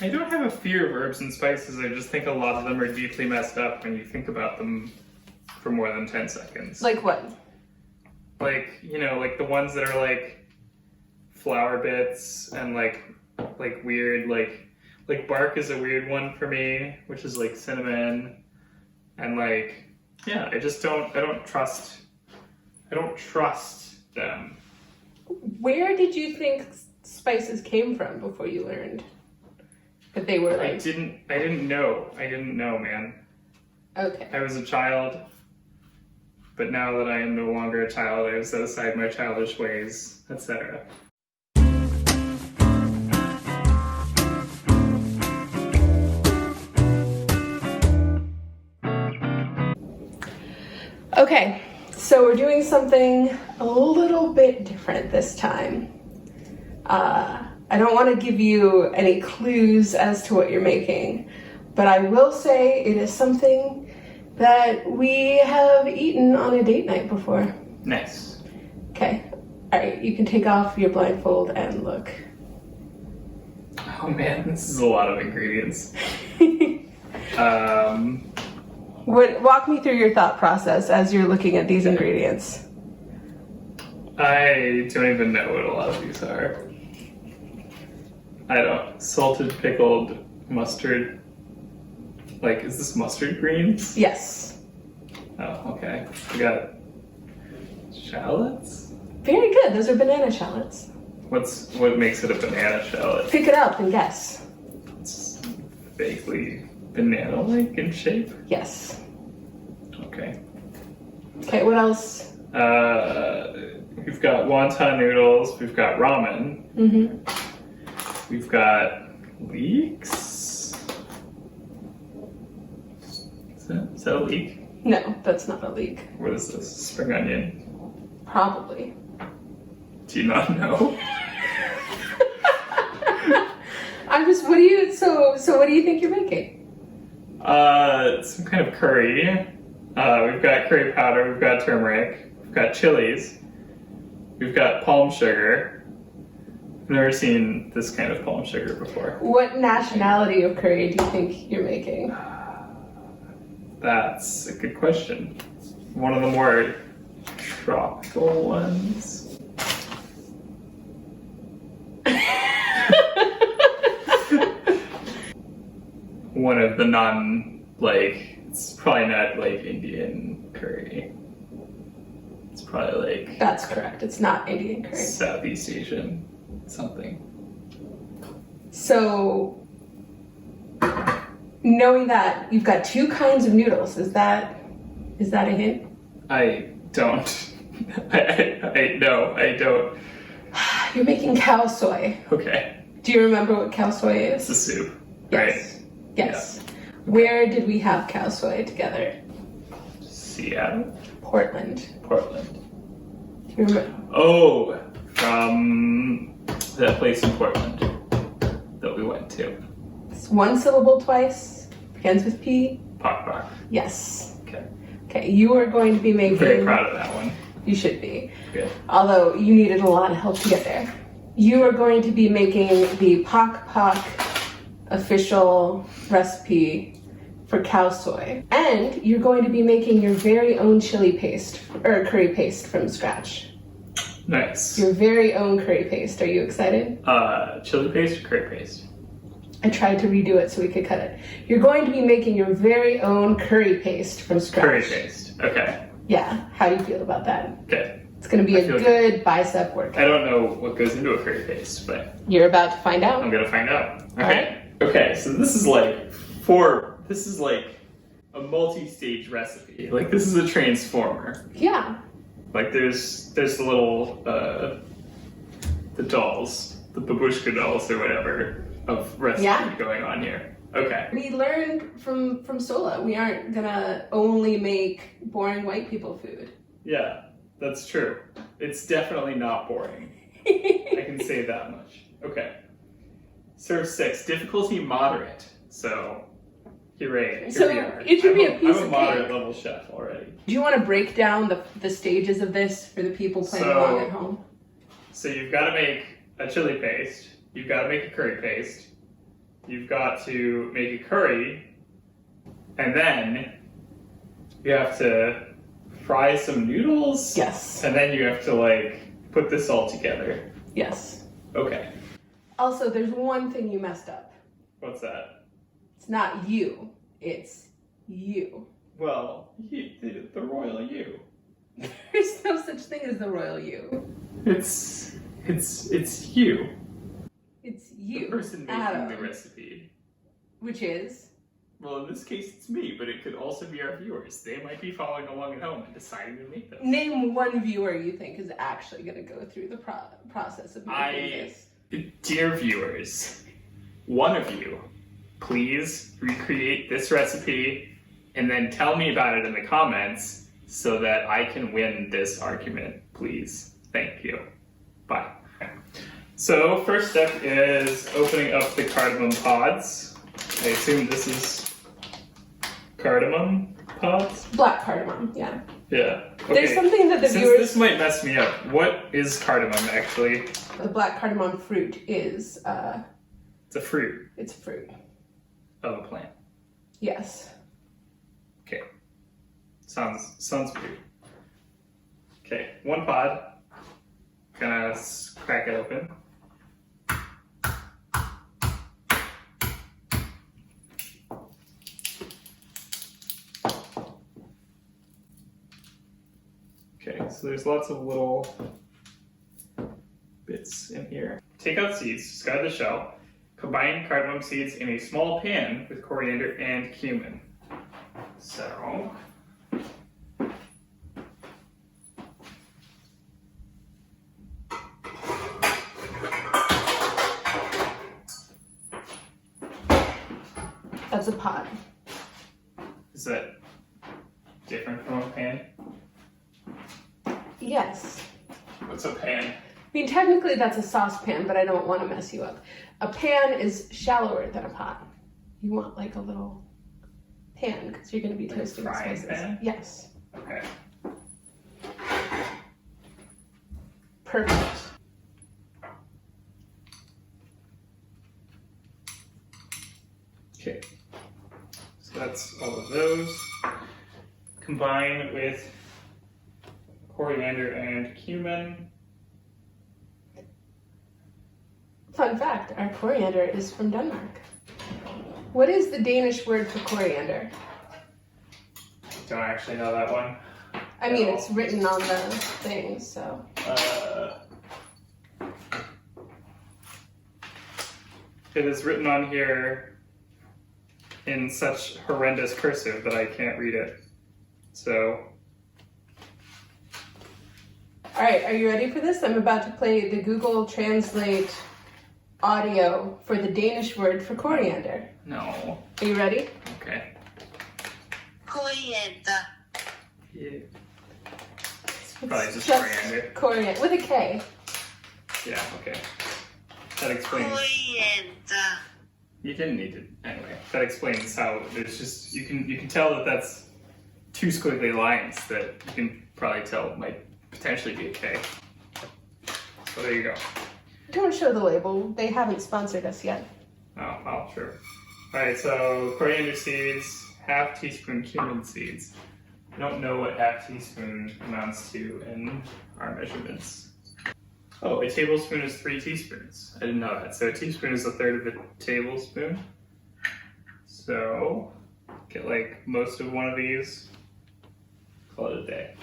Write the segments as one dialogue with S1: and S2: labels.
S1: I don't have a fear of herbs and spices. I just think a lot of them are deeply messed up when you think about them for more than 10 seconds.
S2: Like what?
S1: Like, like the ones that are like flower bits and like weird, like bark is a weird one for me, which is like cinnamon. And like, yeah, I don't trust them.
S2: Where did you think spices came from before you learned that they were like...
S1: I didn't know, man.
S2: Okay.
S1: I was a child, but now that I am no longer a child, I have set aside my childish ways, etc.
S2: Okay, so we're doing something a little bit different this time. I don't want to give you any clues as to what you're making, but I will say it is something that we have eaten on a date night before.
S1: Nice.
S2: Okay, alright, you can take off your blindfold and look.
S1: Oh man, this is a lot of ingredients.
S2: Walk me through your thought process as you're looking at these ingredients.
S1: I don't even know what a lot of these are. Salted, pickled, mustard. Like, is this mustard greens?
S2: Yes.
S1: Oh, okay. We got shallots?
S2: Very good, those are banana shallots.
S1: What makes it a banana shallot?
S2: Pick it up and guess.
S1: It's vaguely banana-like in shape?
S2: Yes.
S1: Okay.
S2: Okay, what else?
S1: We've got wonton noodles, we've got ramen.
S2: Mm-hmm.
S1: We've got leeks. Is that a leek?
S2: No, that's not a leek.
S1: What is this? Spring onion?
S2: Probably.
S1: Do you not know?
S2: What do you think you're making?
S1: Some kind of curry. We've got curry powder, we've got turmeric, we've got chilies, we've got palm sugar. I've never seen this kind of palm sugar before.
S2: What nationality of curry do you think you're making?
S1: That's a good question. One of the more tropical ones. One of the it's probably not like Indian curry. It's probably like...
S2: That's correct, it's not Indian curry.
S1: Southeast Asian something.
S2: So, knowing that you've got two kinds of noodles, is that a hint?
S1: I don't. No, I don't.
S2: You're making Khao Soi.
S1: Okay.
S2: Do you remember what Khao Soi is?
S1: It's a soup,
S2: Yes.
S1: right?
S2: Yes. Yeah. Where did we have Khao Soi together?
S1: Seattle?
S2: Portland. Do you remember?
S1: Oh, from that place in Portland that we went to.
S2: It's one syllable twice, begins with P.
S1: Pock.
S2: Yes.
S1: Okay.
S2: Okay, you are going to be making...
S1: I'm very proud of that one.
S2: You should be.
S1: Good.
S2: Although you needed a lot of help to get there. You are going to be making the Pock official recipe for Khao Soi. And you're going to be making your very own chili paste, or curry paste from scratch.
S1: Nice.
S2: Your very own curry paste. Are you excited?
S1: Chili paste or curry paste?
S2: I tried to redo it so we could cut it. You're going to be making your very own curry paste from scratch.
S1: Curry paste, okay.
S2: Yeah, how do you feel about that?
S1: Good.
S2: It's going to be a good bicep workout.
S1: I don't know what goes into a curry paste, but...
S2: You're about to find out.
S1: I'm going to find out. Okay.
S2: Right.
S1: Okay, so this is like a multi-stage recipe. Like, this is a transformer.
S2: Yeah.
S1: Like, there's the little, the dolls, the babushka dolls or whatever of recipe going on here. Okay.
S2: We learned from Sola, we aren't gonna only make boring white people food.
S1: Yeah, that's true. It's definitely not boring. I can say that much. Okay. Serve 6, difficulty moderate. So, here we are.
S2: It should be a piece of cake.
S1: I'm a moderate level chef already.
S2: Do you want to break down the stages of this for the people playing along at home?
S1: So you've got to make a chili paste. You've got to make a curry paste. you've got to make a curry, and then you have to fry some noodles.
S2: Yes.
S1: And then you have to like put this all together.
S2: Yes.
S1: Okay.
S2: Also, there's one thing you messed up.
S1: What's that?
S2: It's not you. It's you.
S1: Well, the royal you.
S2: There's no such thing as the royal you.
S1: It's you.
S2: It's you.
S1: The person making
S2: Adam.
S1: the recipe.
S2: Which is?
S1: Well, in this case, it's me, but it could also be our viewers. They might be following along at home and deciding to make this.
S2: Name one viewer you think is actually going to go through the process of making this.
S1: Dear viewers, one of you, please recreate this recipe and then tell me about it in the comments so that I can win this argument, please. Thank you. Bye. So, first step is opening up the cardamom pods. I assume this is cardamom pods?
S2: Black cardamom, yeah.
S1: Yeah. Okay.
S2: There's something that the
S1: Since
S2: viewers...
S1: this might mess me up, what is cardamom actually?
S2: The black cardamom fruit is...
S1: It's a fruit
S2: It's a fruit.
S1: of a plant.
S2: Yes.
S1: Okay. Sounds weird. Okay, one pod. Gonna crack it open. Okay, so there's lots of little bits in here. Take out seeds, discard the shell. Combine cardamom seeds in a small pan with coriander and cumin. So,
S2: That's a pot.
S1: is that different from a pan?
S2: Yes.
S1: What's a pan?
S2: I mean, technically that's a saucepan, but I don't want to mess you up. A pan is shallower than a pot. You want like a little pan because you're going to be toasting the
S1: frying
S2: spices.
S1: pan?
S2: Yes.
S1: Okay.
S2: Perfect.
S1: Okay. So that's all of those. Combine with coriander and cumin.
S2: Fun fact, our coriander is from Denmark. What is the Danish word for coriander?
S1: Don't actually know that one.
S2: I mean, it's written on the thing, so.
S1: It is written on here in such horrendous cursive that I can't read it. So.
S2: All right, are you ready for this? I'm about to play the Google Translate audio for the Danish word for coriander.
S1: No.
S2: Are you ready?
S1: Okay.
S3: Coriander.
S1: Yeah.
S2: It's
S1: Probably just coriander.
S2: Coriander with a K.
S1: Yeah, okay. That explains.
S3: Coriander.
S1: You didn't need to. Anyway, that explains how there's just you can tell that that's two squiggly lines that you can probably tell might potentially be a K. So there you go.
S2: Don't show the label. They haven't sponsored us yet.
S1: Oh, sure. All right, so coriander seeds, half teaspoon cumin seeds. I don't know what half teaspoon amounts to in our measurements. Oh, a tablespoon is 3 teaspoons. I didn't know that. So a teaspoon is a third of a tablespoon. So get like most of one of these. Call it a day.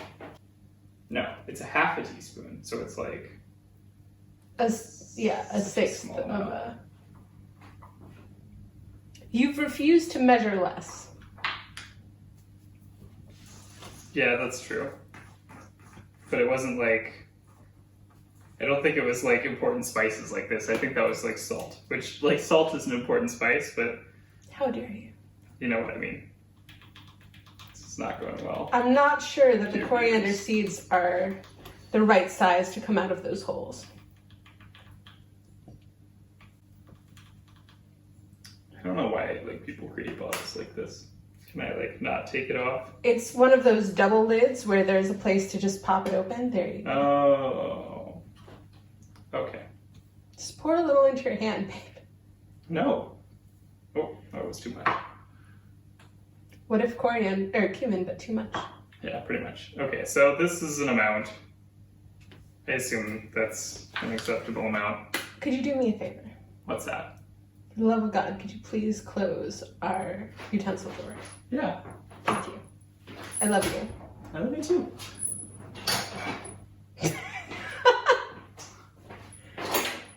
S1: No, it's a half a teaspoon. So it's like
S2: A sixth
S1: small
S2: of
S1: amount.
S2: a. You've refused to measure less.
S1: Yeah, that's true. But it wasn't like, I don't think it was like important spices like this. I think that was like salt, which like salt is an important spice, but
S2: How dare you?
S1: you know what I mean. It's not going well.
S2: I'm not sure that the
S1: Dear
S2: coriander
S1: viewers.
S2: seeds are the right size to come out of those holes.
S1: I don't know why like people create bottles like this. Can I like not take it off?
S2: It's one of those double lids where there's a place to just pop it open. There you go.
S1: Oh. Okay.
S2: Just pour a little into your hand, babe.
S1: No. it was too much.
S2: What if coriander or cumin, but too much?
S1: Yeah, pretty much. Okay, so this is an amount. I assume that's an acceptable amount.
S2: Could you do me a favor?
S1: What's that?
S2: For the love of God, could you please close our utensil drawer?
S1: Yeah.
S2: Thank you. I love you.
S1: I love you too.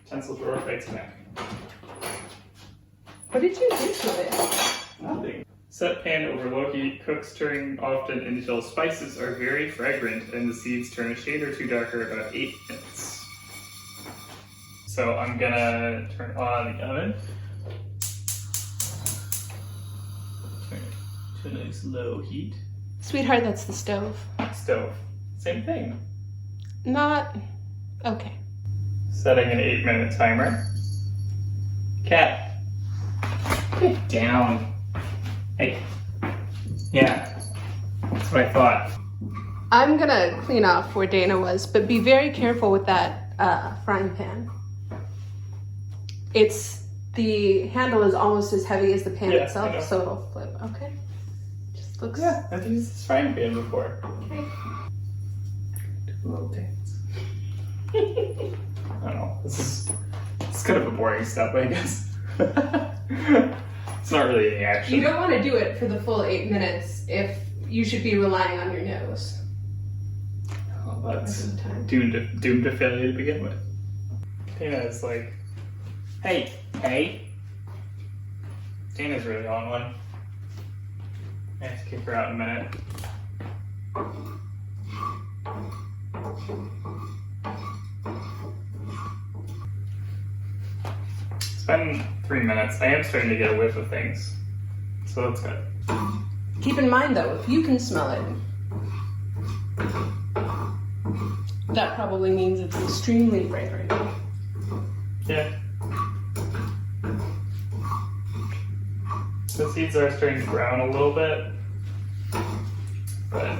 S1: Utensil drawer fights back.
S2: What did you do to it?
S1: Nothing. Set pan over low heat, cook stirring often until spices are very fragrant and the seeds turn a shade or two darker about 8 minutes. So I'm gonna turn on the oven. Turn it to a nice low heat.
S2: Sweetheart, that's the stove.
S1: Stove. Same thing.
S2: Not... okay.
S1: Setting an 8-minute timer. Cat. Get down. Hey. Yeah. That's what I thought.
S2: I'm gonna clean off where Dana was, but be very careful with that frying pan. The handle is almost as heavy as the pan itself, so it'll flip. Okay. Just looks...
S1: Yeah, I've used this frying pan before.
S2: Okay.
S1: Do a little dance. I don't know. It's kind of a boring step, I guess. It's not really any action.
S2: You don't want to do it for the full 8 minutes if you should be relying on your nose.
S1: Oh, that's doomed to failure to begin with. Dana is like, hey. Dana's really on one. I have to kick her out in a minute. It's been 3 minutes. I am starting to get a whiff of things. So that's good.
S2: Keep in mind though, if you can smell it, that probably means it's extremely fragrant.
S1: Yeah. The seeds are starting to brown a little bit, but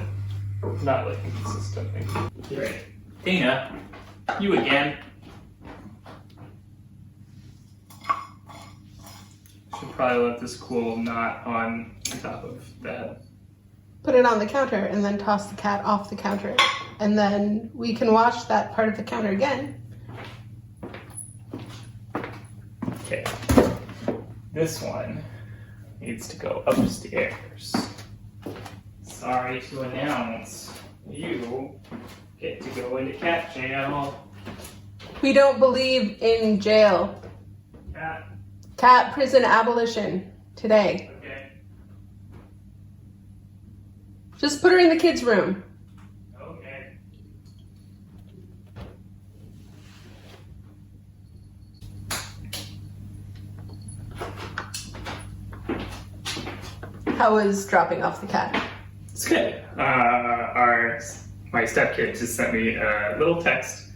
S1: not like consistently. Right. Dana, you again. Should probably let this cool, not on top of that.
S2: Put it on the counter and then toss the cat off the counter. And then we can wash that part of the counter again.
S1: Okay. This one needs to go upstairs. Sorry to announce, you get to go into cat jail.
S2: We don't believe in jail. Cat prison abolition today.
S1: Okay.
S2: Just put her in the kids' room.
S1: Okay.
S2: How was dropping off the cat?
S1: It's good. My stepkid just sent me a little text,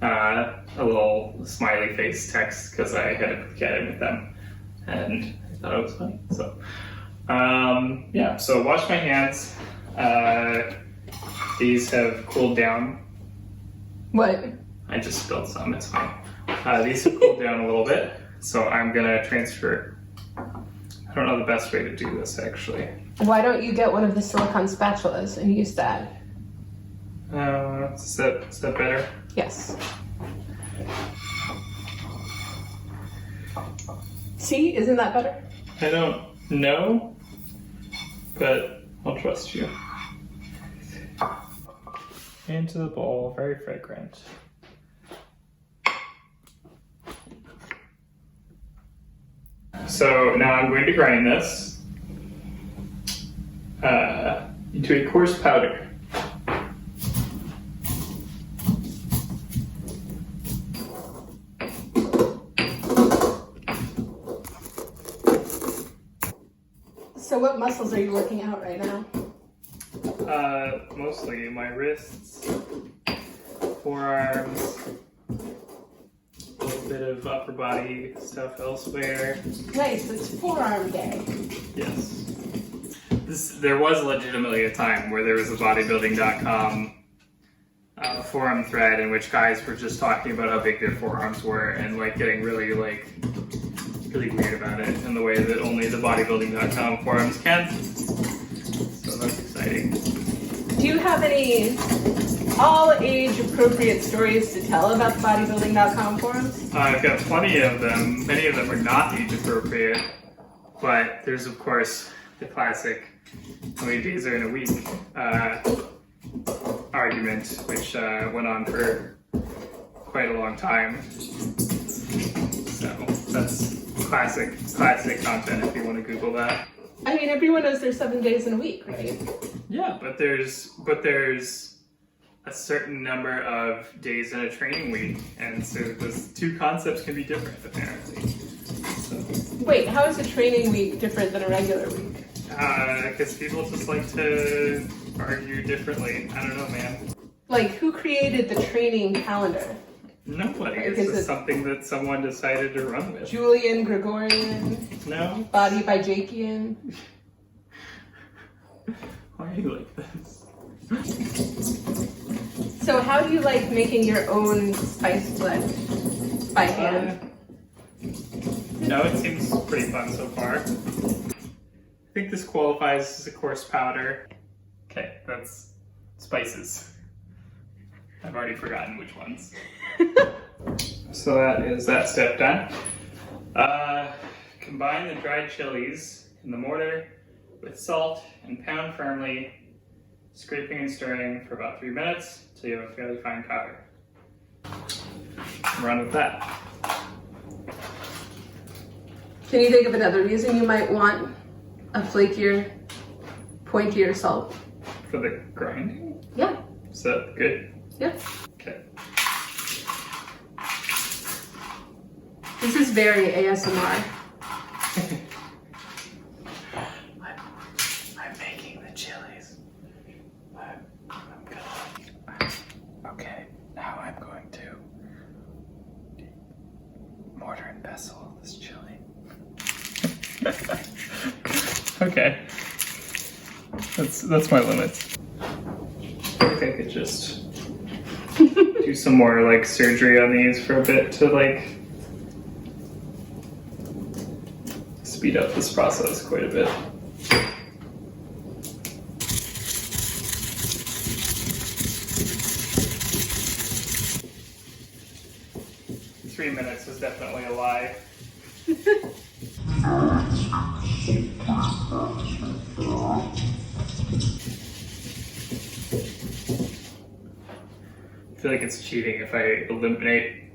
S1: a little smiley face text because I had to put the cat in with them, and I thought it was funny. So, yeah. So wash my hands. These have cooled down.
S2: What?
S1: I just spilled some. It's fine. These have cooled down a little bit, so I'm gonna transfer. I don't know the best way to do this actually.
S2: Why don't you get one of the silicone spatulas and use that?
S1: Is that better?
S2: Yes. See, isn't that better?
S1: I don't know, but I'll trust you. Into the bowl, very fragrant. So now I'm going to grind this into a coarse powder.
S2: So what muscles are you working out right now?
S1: Mostly my wrists, forearms, a little bit of upper body stuff elsewhere.
S2: Nice, it's forearm day.
S1: Yes. There was legitimately a time where there was a bodybuilding.com forum thread in which guys were just talking about how big their forearms were and like getting really like really weird about it in the way that only the bodybuilding.com forums can. So that's exciting.
S2: Do you have any all age appropriate stories to tell about the bodybuilding.com forums?
S1: I've got plenty of them. Many of them are not age appropriate, but there's of course the classic how many days are in a week argument, which went on for quite a long time. So that's classic content if you want to Google that.
S2: I mean, everyone knows there's 7 days in a week, right?
S1: Yeah, but there's a certain number of days in a training week, and so those two concepts can be different apparently. So,
S2: Wait, how is a training week different than a regular week?
S1: because people just like to argue differently. I don't know, man.
S2: Like, who created the training calendar?
S1: Nobody.
S2: Like,
S1: It's
S2: is
S1: just
S2: it
S1: something that someone decided to run with.
S2: Julian, Gregorian,
S1: No?
S2: Body by Jakian?
S1: Why are you like this?
S2: So how do you like making your own spice blend by hand?
S1: No, it seems pretty fun so far. I think this qualifies as a coarse powder. Okay, that's spices. I've already forgotten which ones. So that is that step done. Combine the dried chilies in the mortar with salt and pound firmly, scraping and stirring for about 3 minutes until you have a fairly fine powder. Run with that.
S2: Can you think of another reason you might want a flakier, pointier salt?
S1: For the grinding?
S2: Yeah.
S1: Is that good?
S2: Yeah.
S1: Okay.
S2: This is very ASMR.
S1: I'm making the chilies. Okay, now I'm going to mortar and pestle this chili. Okay. That's my limits. I think I could just do some more like surgery on these for a bit to like speed up this process quite a bit. Three minutes was definitely a lie. I feel like it's cheating if I eliminate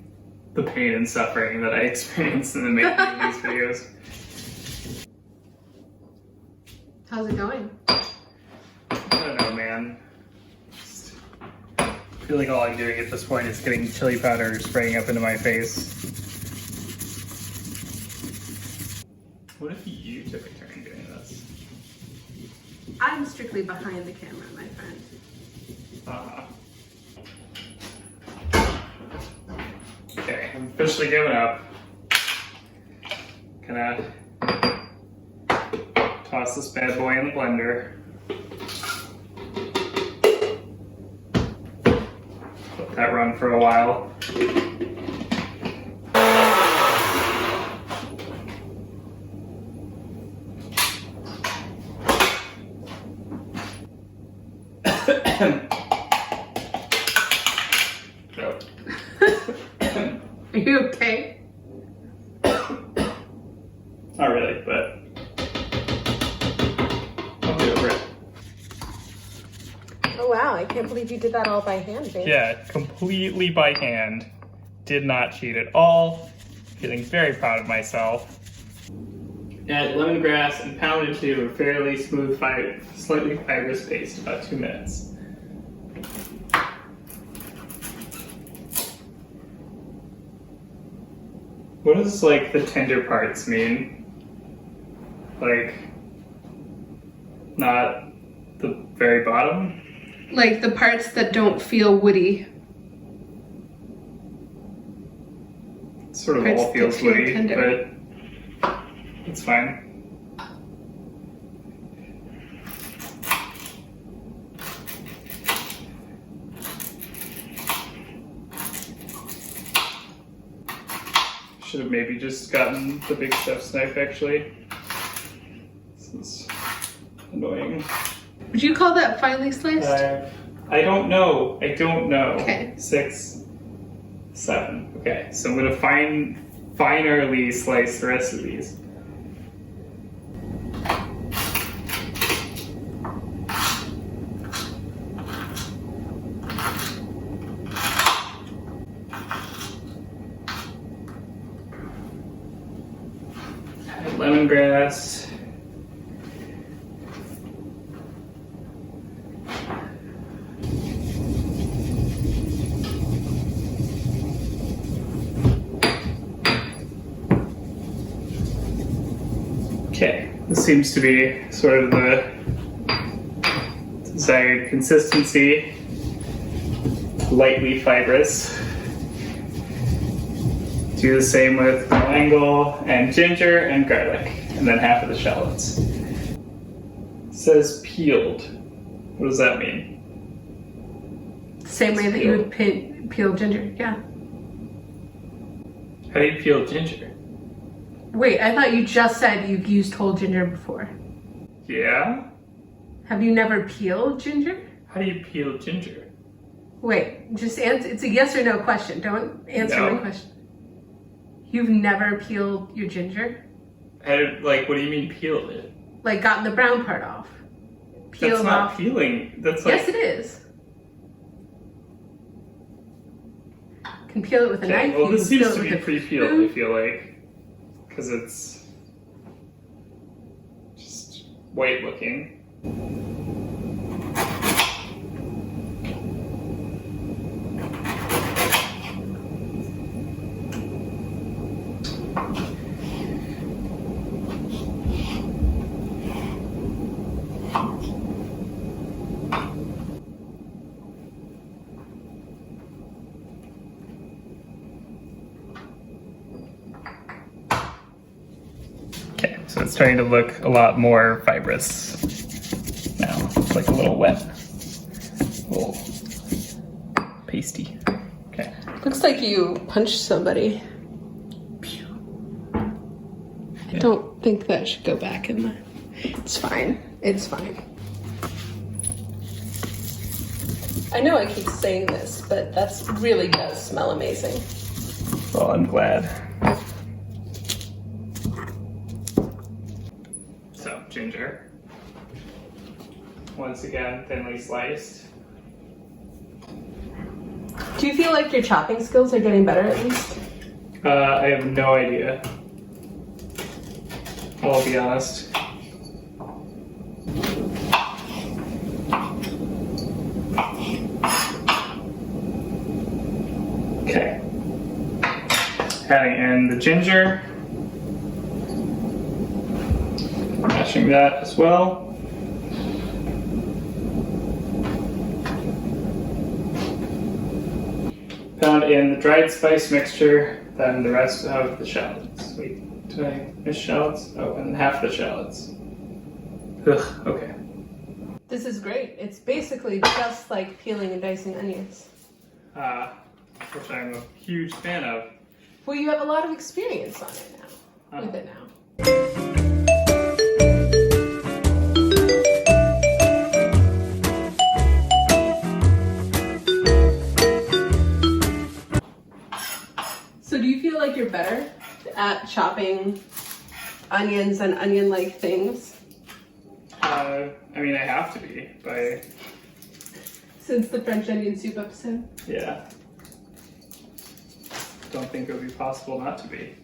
S1: the pain and suffering that I experience in the making of these videos.
S2: How's it going?
S1: I don't know, man. I feel like all I'm doing at this point is getting chili powder spraying up into my face. What if you took a turn doing this?
S2: I'm strictly behind the camera, my friend.
S1: Okay, I'm officially giving up. Gonna toss this bad boy in the blender. Let that run for a while.
S2: Are you okay?
S1: Not really, but I'll get over it.
S2: Oh wow, I can't believe you did that all by hand, babe.
S1: Yeah, completely by hand. Did not cheat at all. Feeling very proud of myself. Add lemongrass and pound into a fairly smooth, slightly fibrous paste, about 2 minutes. What does like the tender parts mean? Like, not the very bottom?
S2: Like the parts that don't feel woody.
S1: Sort of
S2: Parts
S1: all feels
S2: that feel
S1: woody,
S2: tender.
S1: but it's fine. Should have maybe just gotten the big chef's knife, actually. This is annoying.
S2: Would you call that finely sliced?
S1: I don't know. I don't know.
S2: Okay.
S1: 6, 7. Okay, so I'm gonna finerly slice the rest of these. Lemongrass. Okay, this seems to be sort of the desired consistency. Lightly fibrous. Do the same with galangal and ginger and garlic, and then half of the shallots. It says peeled. What does that mean?
S2: Same way that you would peel ginger, yeah.
S1: How do you peel ginger?
S2: Wait, I thought you just said you've used whole ginger before.
S1: Yeah?
S2: Have you never peeled ginger?
S1: How do you peel ginger?
S2: Wait, just answer. It's a yes or no question. Don't answer
S1: No.
S2: my question. You've never peeled your ginger?
S1: What do you mean peeled it?
S2: Like gotten the brown part off? Peeled
S1: That's not
S2: off?
S1: peeling. That's like...
S2: Yes, it is. You can peel it with a
S1: Okay,
S2: knife.
S1: well,
S2: you
S1: this
S2: can peel
S1: seems
S2: it
S1: to be
S2: with a
S1: pre-peeled,
S2: spoon.
S1: I feel like. Because it's just white looking. Okay, so it's starting to look a lot more fibrous now. It's like a little wet, a little pasty. Okay.
S2: Looks like you punched somebody. I don't think that should go back in the... It's fine. It's fine. I know I keep saying this, but that really does smell amazing.
S1: Well, I'm glad. So, ginger. Once again, thinly sliced.
S2: Do you feel like your chopping skills are getting better at least?
S1: I have no idea. I'll be honest. Okay. Adding in the ginger. Mashing that as well. Pound in the dried spice mixture, then the rest of the shallots. Wait, did I miss shallots? Oh, and half the shallots. Ugh, okay.
S2: This is great. It's basically just like peeling and dicing onions.
S1: Which I'm a huge fan of.
S2: Well, you have a lot of experience on it now. With it now. So do you feel like you're better at chopping onions and onion-like things?
S1: I mean, I have to be,
S2: Since the French onion soup episode?
S1: yeah. Don't think it would be possible not to be.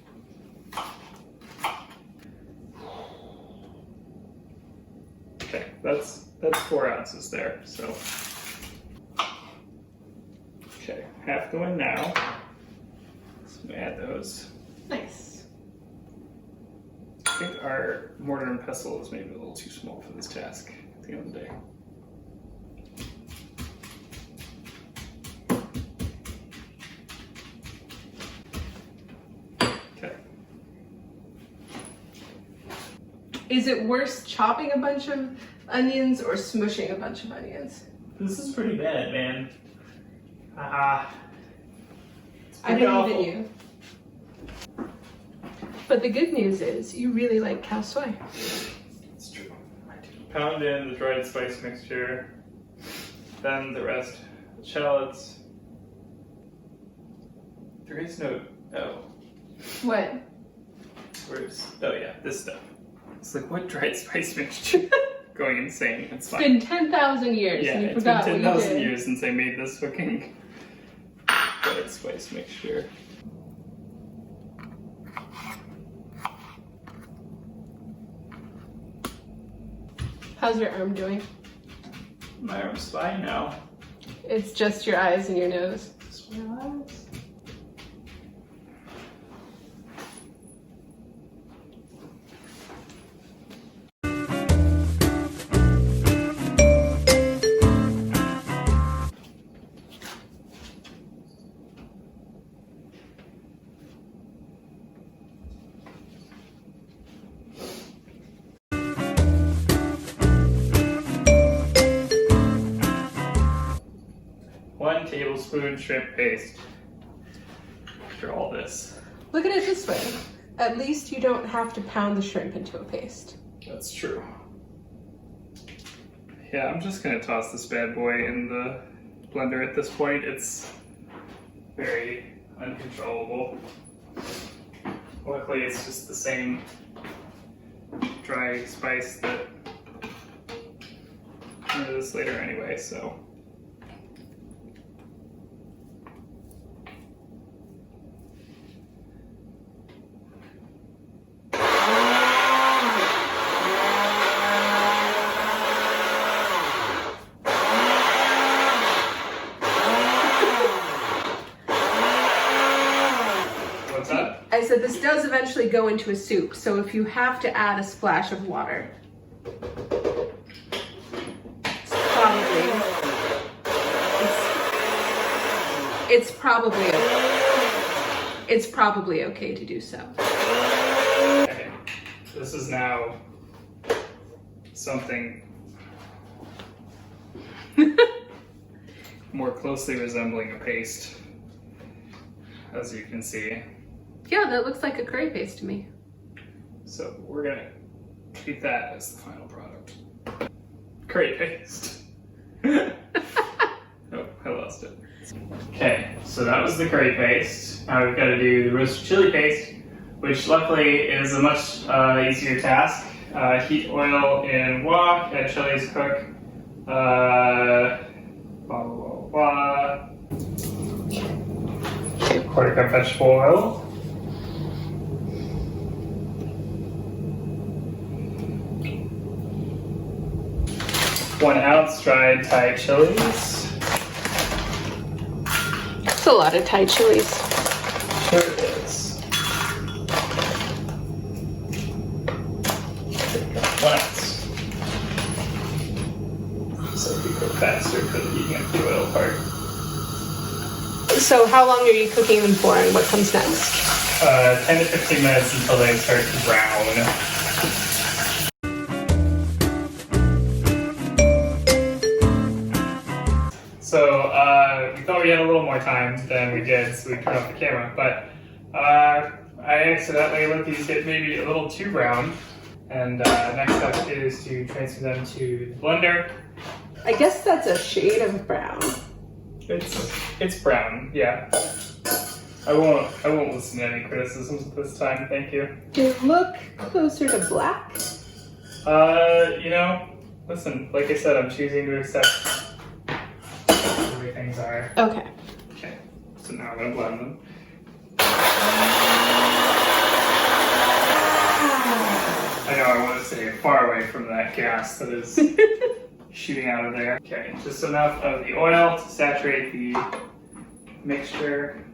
S1: Okay, that's 4 ounces there, so. Okay, half going now. So I'm gonna add those.
S2: Nice.
S1: I think our mortar and pestle is maybe a little too small for this task at the end of the day. Okay.
S2: Is it worse chopping a bunch of onions or smushing a bunch of onions?
S1: This is pretty bad, man.
S2: I believe in you. But the good news is you really like Khao Soi.
S1: It's true. I do. Pound in the dried spice mixture, then the rest. Shallots. There is no. Oh.
S2: What?
S1: Where's. Oh, yeah, this stuff. It's like, what dried spice mixture? Going insane. It's fine.
S2: It's been 10,000 years
S1: Yeah,
S2: and you
S1: it's
S2: forgot
S1: been
S2: what you
S1: 10,000
S2: did.
S1: years since I made this fucking dried spice mixture.
S2: How's your arm doing?
S1: My arm's fine now.
S2: It's just your eyes and your nose.
S1: Just my eyes. One tablespoon shrimp paste. After all this.
S2: Look at it this way. At least you don't have to pound the shrimp into a paste.
S1: That's true. Yeah, I'm just gonna toss this bad boy in the blender at this point. It's very uncontrollable. Luckily, it's just the same dry spice that I'm gonna do this later anyway, so.
S2: I said this does eventually go into a soup, so if you have to add a splash of water, it's probably okay to do so.
S1: Okay. This is now something more closely resembling a paste, as you can see.
S2: Yeah, that looks like a curry paste to me.
S1: So we're gonna treat that as the final product. Curry paste. Oh, I lost it. Okay, so that was the curry paste. Now we've got to do the roasted chili paste, which luckily is a much easier task. Heat oil in wok, add chilies, cook, blah, blah, blah, blah. Quarter cup vegetable oil. One ounce dried Thai chilies.
S2: That's a lot of Thai chilies.
S1: Sure it is. 1 ounce. So we go faster for the heating up the oil part.
S2: So how long are you cooking them for and what comes next?
S1: 10 to 15 minutes until they start to brown. So we thought we had a little more time than we did, so we turned off the camera. But I accidentally let these get maybe a little too brown. And next step is to transfer them to the blender.
S2: I guess that's a shade of brown.
S1: It's brown, yeah. I won't listen to any criticisms at this time. Thank you.
S2: Do you look closer to black?
S1: You know, listen. Like I said, I'm choosing to accept the way things are.
S2: Okay.
S1: Okay. So now I'm gonna blend them. I know I want to stay far away from that gas that is shooting out of there. Okay, just enough of the oil to saturate the mixture.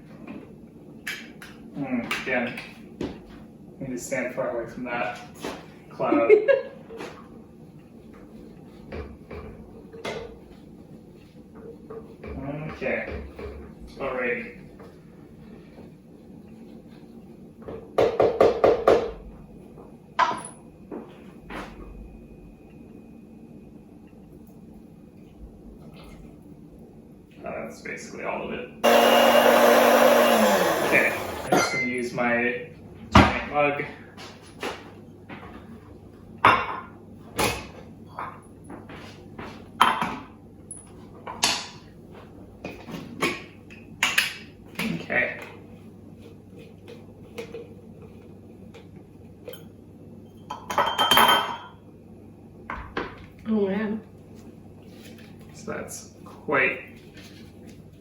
S1: Again, I need to stand far away from that cloud. Okay, alright. That's basically all of it. Okay, I'm just going to use my giant mug. Okay.
S2: Oh man.
S1: So that's quite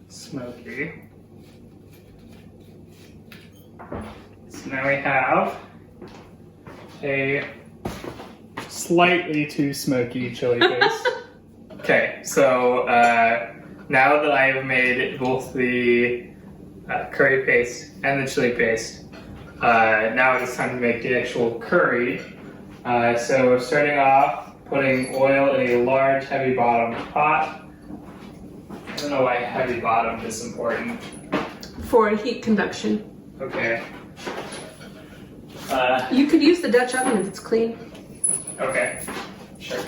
S1: smoky. So now we have a slightly too smoky chili paste. Okay, so now that I have made both the curry paste and the chili paste, now it is time to make the actual curry. So starting off, putting oil in a large, heavy bottomed pot. I don't know why heavy bottomed is important.
S2: For heat conduction.
S1: Okay.
S2: You could use the Dutch oven if it's clean.
S1: Okay, sure.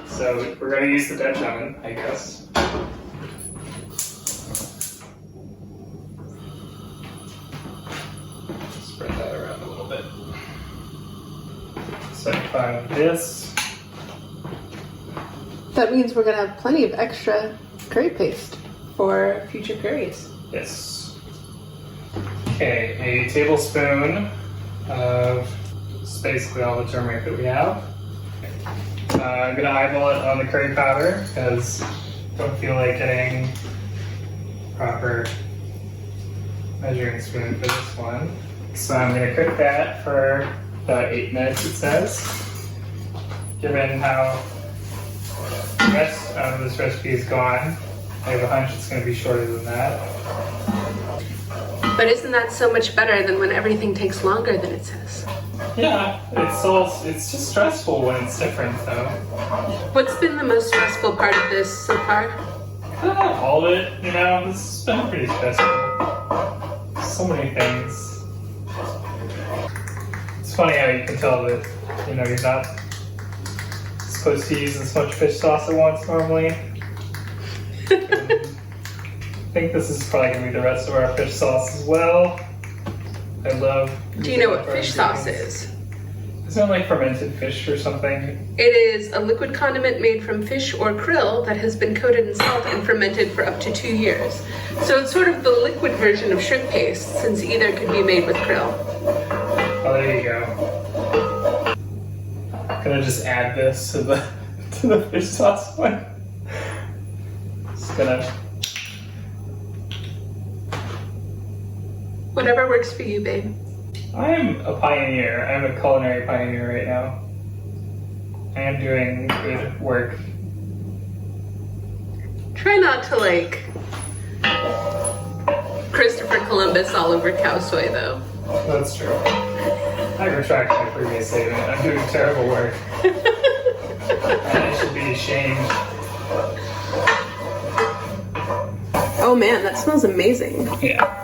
S1: So we're gonna use the Dutch oven, I guess. Spread that around a little bit. So find this.
S2: That means we're gonna have plenty of extra curry paste for future curries.
S1: Yes. Okay, a tablespoon of basically all the turmeric that we have. I'm gonna eyeball it on the curry powder because I don't feel like getting proper measuring spoon for this one. So I'm gonna cook that for about 8 minutes, it says. Given how the rest of this recipe is gone, I have a hunch it's gonna be shorter than that.
S2: But isn't that so much better than when everything takes longer than it says?
S1: Yeah, it's just stressful when it's different though.
S2: What's been the most stressful part of this so far?
S1: All of it, you know, this has been pretty stressful. So many things. It's funny how you can tell that, you know, you're not supposed to use this much fish sauce at once normally. I think this is probably going to be the rest of our fish sauce as well. I love...
S2: Do you know what fish sauce is?
S1: Isn't it like fermented fish or something?
S2: It is a liquid condiment made from fish or krill that has been coated in salt and fermented for up to 2 years. So it's sort of the liquid version of shrimp paste, since either could be made with krill.
S1: Oh, there you go. I'm gonna just add this to the fish sauce one. Just gonna...
S2: Whatever works for you, babe.
S1: I am a pioneer. I'm a culinary pioneer right now. I am doing good work.
S2: Try not to, like, Christopher Columbus all over Khao Soi, though.
S1: That's true. I retract my previous statement. I'm doing terrible work. And I should be ashamed.
S2: Oh man, that smells amazing.
S1: Yeah.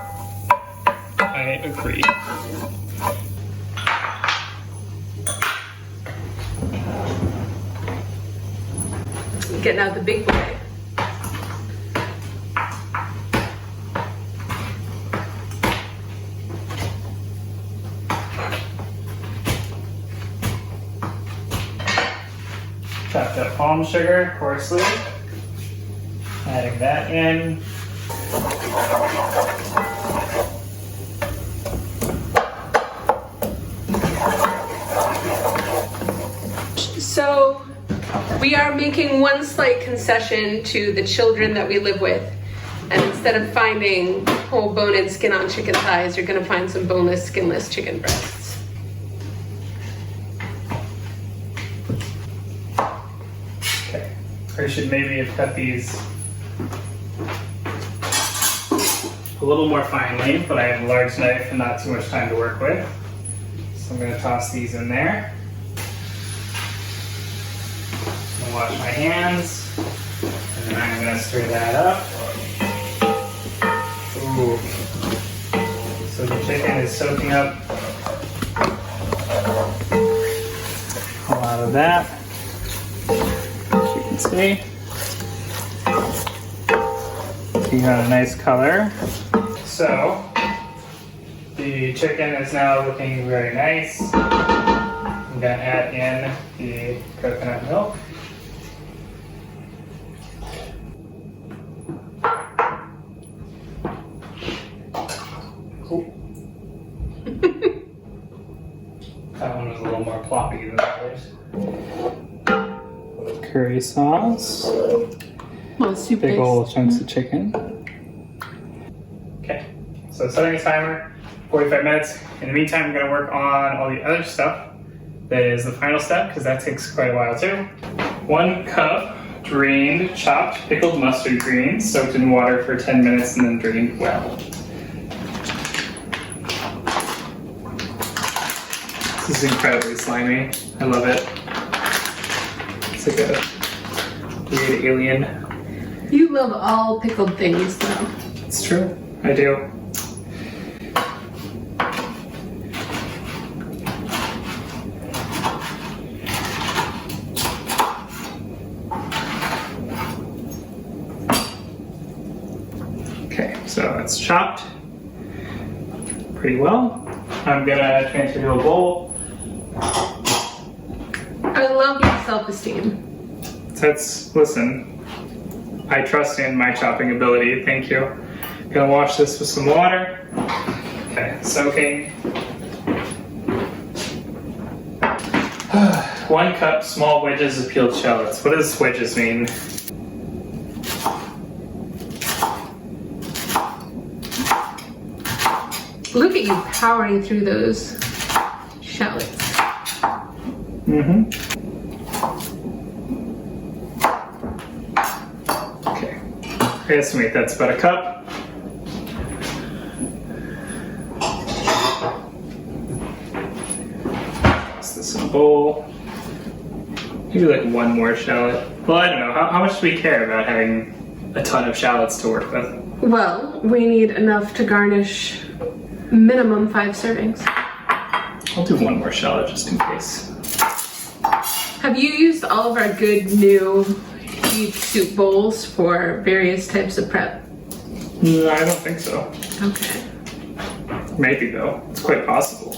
S1: I agree.
S2: Getting out the big boy.
S1: Chopped up palm sugar coarsely. Adding that in.
S2: So, we are making one slight concession to the children that we live with. And instead of finding whole bone and skin on chicken thighs, you're gonna find some boneless, skinless chicken breasts.
S1: Okay. I should maybe have cut these a little more finely, but I have a large knife and not too much time to work with. So I'm gonna toss these in there. I'm gonna wash my hands, and then I'm gonna stir that up. Ooh. So the chicken is soaking up a lot of that, as you can see. You got a nice color. So, the The chicken is now looking very nice. I'm gonna add in the coconut milk. Cool. That one was a little more ploppy than the others. Curry sauce.
S2: Well, soup
S1: Big
S2: base.
S1: old chunks of chicken. Okay, so setting a timer, 45 minutes. In the meantime, I'm gonna work on all the other stuff. That is the final step, because that takes quite a while too. 1 cup drained, chopped, pickled mustard greens, soaked in water for 10 minutes and then drained well. This is incredibly slimy. I love it. It's like a weird alien.
S2: You love all pickled things, though.
S1: It's true. I do. Okay, so it's chopped pretty well. I'm gonna transfer to a bowl.
S2: I love your self-esteem.
S1: Listen, I trust in my chopping ability, thank you. Gonna wash this with some water. Okay, soaking. 1 cup small wedges of peeled shallots. What does wedges mean?
S2: Look at you powering through those shallots.
S1: Mm-hmm. Okay. I estimate that's about a cup. Toss this in a bowl. Maybe like 1 more shallot. Well, I don't know. How much do we care about having a ton of shallots to work with?
S2: Well, we need enough to garnish minimum 5 servings.
S1: I'll do 1 more shallot just in case.
S2: Have you used all of our good new huge soup bowls for various types of prep?
S1: No, I don't think so.
S2: Okay.
S1: Maybe though. It's quite possible.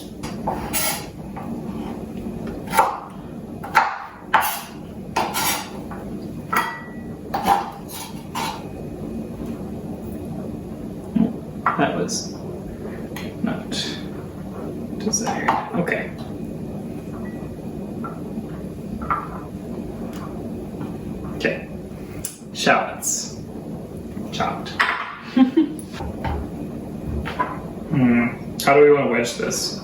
S1: That was not desired. Okay. Okay. Shallots. Chopped. How do we want to wedge this?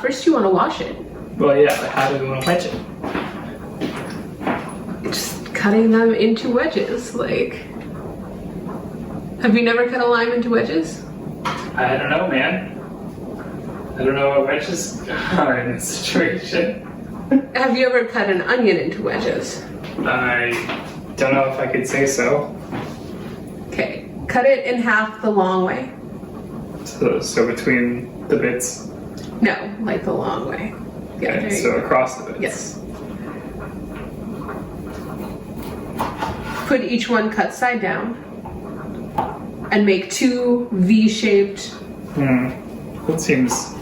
S2: First you want to wash it.
S1: Well, yeah, but how do we want to wedge it?
S2: Just cutting them into wedges, like... Have you never cut a lime into wedges?
S1: I don't know, man. I don't know what wedges are in this situation.
S2: Have you ever cut an onion into wedges?
S1: I don't know if I could say so.
S2: Okay, cut it in half the long way.
S1: So between the bits.
S2: No, like the long way. Yeah,
S1: Okay,
S2: there you
S1: so
S2: go.
S1: across the bits.
S2: Yes. Put each one cut side down and make 2 V-shaped.
S1: That seems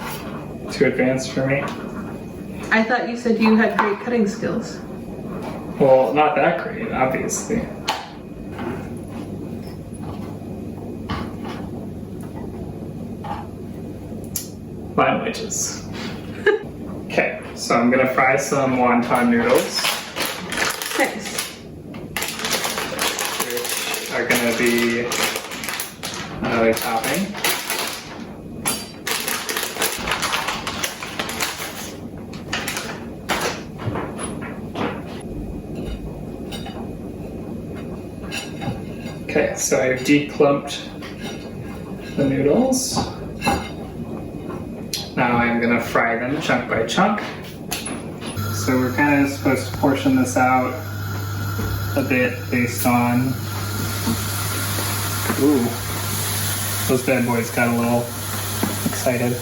S1: too advanced for me.
S2: I thought you said you had great cutting skills.
S1: Well, not that great, obviously. Lime wedges. Okay, so I'm gonna fry some wonton noodles,
S2: Nice.
S1: which are gonna be another topping. Okay, so I've declumped the noodles. Now I'm gonna fry them chunk by chunk. So we're kind of supposed to portion this out a bit based on... Ooh, those bad boys got a little excited.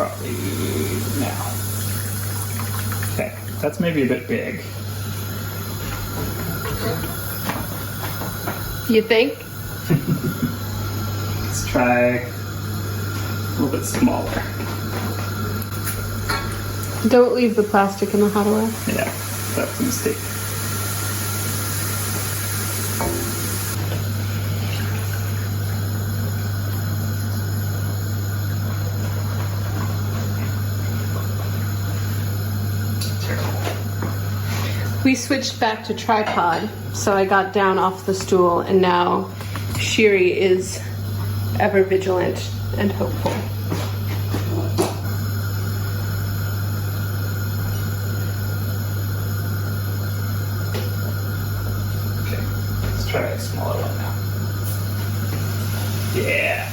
S1: probably now. Okay, that's maybe a bit big.
S2: You think?
S1: Let's try a little bit smaller.
S2: Don't leave the plastic in the hot oil.
S1: Yeah, that's a mistake.
S2: We switched back to tripod, so I got down off the stool, and now Shiri is ever vigilant and hopeful.
S1: Okay, let's try a smaller one now. Yeah.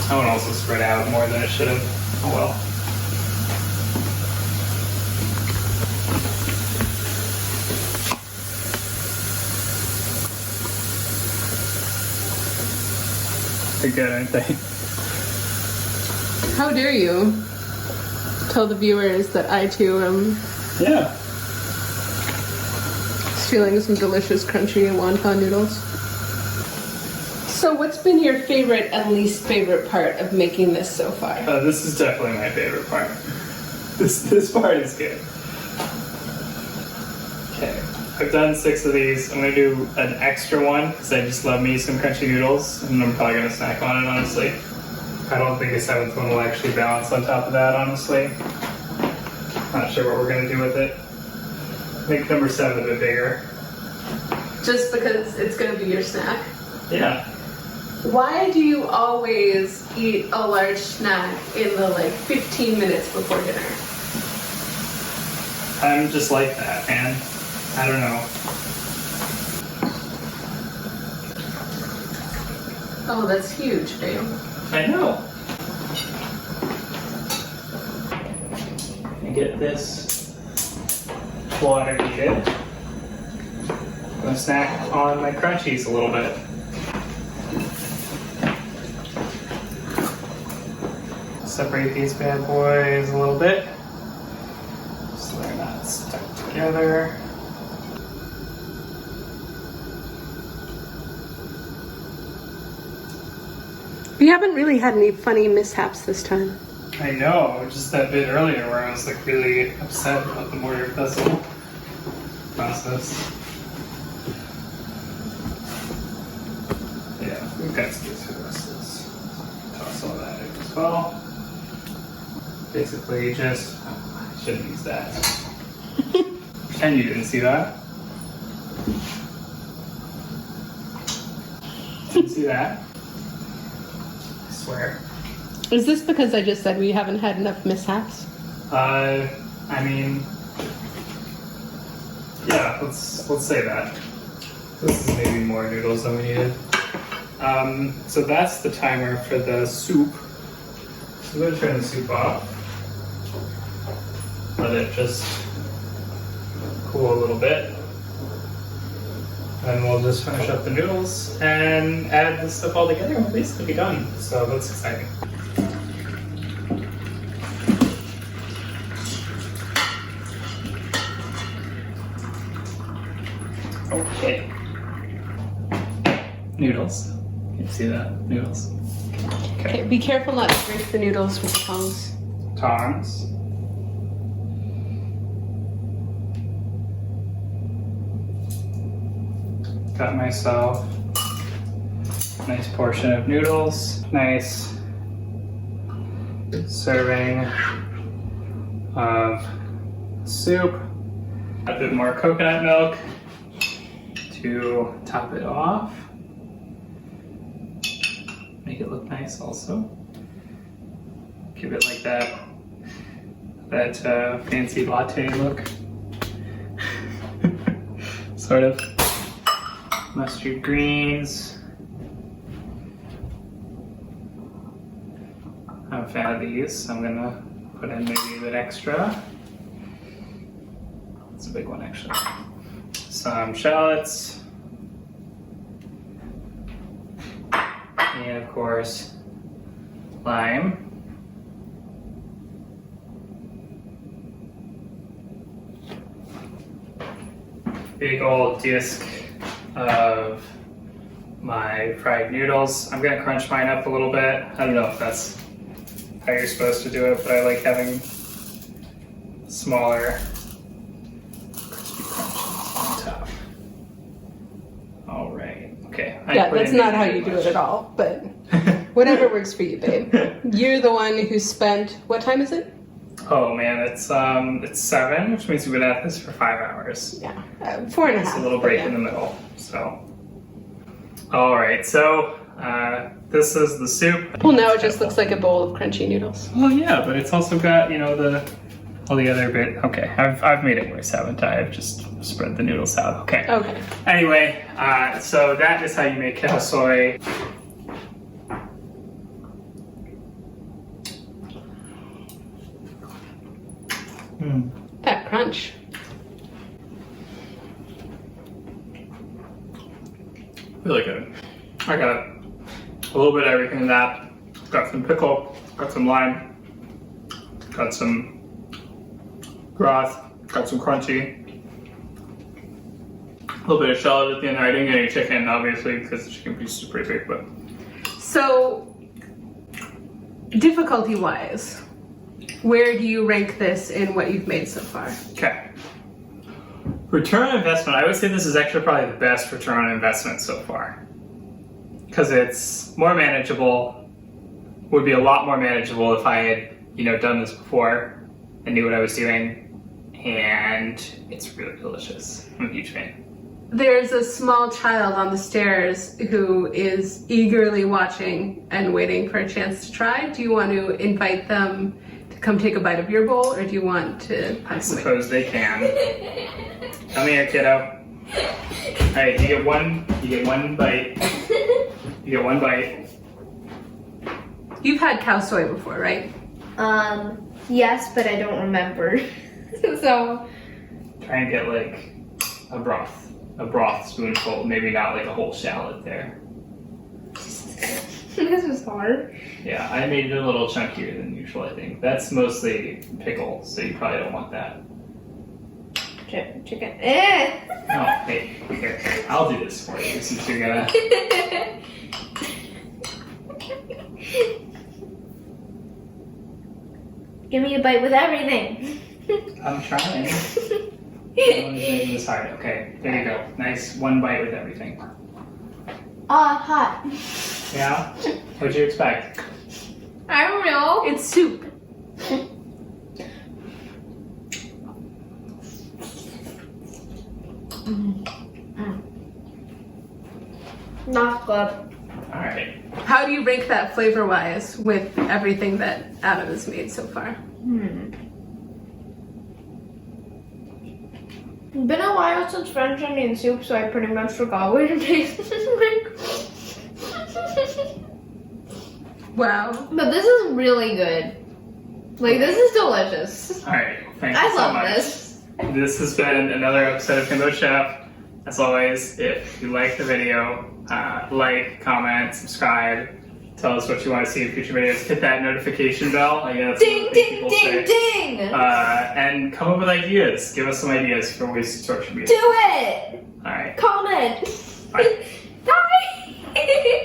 S1: That one also spread out more than it should have. Oh well. They're good, aren't they?
S2: How dare you tell the viewers that I too am
S1: Yeah.
S2: stealing some delicious crunchy wonton noodles. So what's been your favorite and least favorite part of making this so far?
S1: This is definitely my favorite part. This part is good. Okay, I've done 6 of these. I'm gonna do an extra one because I just love me some crunchy noodles, and I'm probably gonna snack on it, honestly. I don't think a 7th one will actually balance on top of that, honestly. Not sure what we're gonna do with it. Make number 7 a bit bigger.
S2: Just because it's gonna be your snack?
S1: Yeah.
S2: Why do you always eat a large snack in the 15 minutes before dinner?
S1: I'm just like that, man. I don't know.
S2: Oh, that's huge, babe.
S1: I know. And get this water heated. I'm gonna snack on my crunchies a little bit. Separate these bad boys a little bit so they're not stuck together.
S2: We haven't really had any funny mishaps this time.
S1: I know, just that bit earlier where I was really upset about the mortar and pestle process. Yeah, we've got to get through the rest of this. Toss all that in as well. Basically just, I shouldn't use that. Pretend you didn't see that. Didn't see that. I swear.
S2: Is this because I just said we haven't had enough mishaps?
S1: I mean, yeah, let's say that. This is maybe more noodles than we needed. So that's the timer for the soup. So I'm going to turn the soup off. Let it just cool a little bit. And we'll just finish up the noodles and add this stuff all together and we'll basically be done. So that's exciting. Okay. Noodles. Can you see that? Noodles.
S2: Okay, be careful not to break the noodles with tongs.
S1: Tongs. Got myself a nice portion of noodles. Nice serving of soup. A bit more coconut milk to top it off. Make it look nice also. Give it like that fancy latte look. Sort of. Mustard greens. I'm a fan of these, so I'm gonna put in maybe a bit extra. It's a big one actually. Some shallots. And of course, lime. big old disc of my fried noodles. I'm gonna crunch mine up a little bit. I don't know if that's how you're supposed to do it, but I like having smaller crispy crunches on top. All right, okay.
S2: Yeah, that's not how you do it at all, but whatever works for you, babe. You're the one who spent, what time is it?
S1: Oh man, it's 7, which means we've been at this for 5 hours.
S2: Yeah, 4.5.
S1: It's a little break in the middle, so. All right, so this is the soup.
S2: Well, now it just looks like a bowl of crunchy noodles.
S1: Well, yeah, but it's also got, you know, all the other bit. Okay, I've made it worse, haven't I? I've just spread the noodles out. Okay.
S2: Okay.
S1: Anyway, so that is how you make Khao Soi.
S2: That crunch.
S1: Really good. I got a little bit of everything in that. Got some pickle, got some lime, got some broth, got some crunchy. A little bit of shallot at the end. I didn't get any chicken, obviously, because the chicken piece is pretty big, but.
S2: So, difficulty-wise, where do you rank this in what you've made so far?
S1: Okay. Return on investment, I would say this is actually probably the best return on investment so far. Because it's more manageable, would be a lot more manageable if I had, you know, done this before and knew what I was doing. And it's really delicious. I'm a huge fan.
S2: There's a small child on the stairs who is eagerly watching and waiting for a chance to try. Do you want to invite them to come take a bite of your bowl, or do you want to?
S1: I suppose they can. Come here, kiddo. All right, you get one bite. You get one bite.
S2: You've had Khao Soi before, right?
S3: Yes, but I don't remember. So
S1: Try and get like a broth spoonful, maybe not like a whole shallot there.
S3: this is hard.
S1: Yeah, I made it a little chunkier than usual, I think. That's mostly pickle, so you probably don't want that.
S3: Chicken. Eh!
S1: No, hey, here, I'll do this for you since you're gonna.
S3: Give me a bite with everything.
S1: I'm trying. I want to make this hard. Okay, there you go. Nice one bite with everything.
S3: Hot.
S1: Yeah? What'd you expect?
S3: I don't know.
S2: It's soup.
S3: Not good.
S1: Alright.
S2: How do you rank that flavor-wise with everything that Adam has made so far?
S3: It's been a while since French onion soup, so I pretty much forgot what it tastes like.
S2: Wow.
S3: But this is really good. Like, this is delicious.
S1: Alright, thank you
S3: I
S1: so
S3: love
S1: much.
S3: this.
S1: This has been another episode of Himbo Chef. As always, if you like the video, like, comment, subscribe, tell us what you want to see in future videos, hit that notification bell. I guess
S3: Ding, ding, ding, ding!
S1: And come up with ideas. Give us some ideas for ways to torture me.
S3: Do it!
S1: Alright.
S3: Comment!
S1: Bye.
S3: Bye!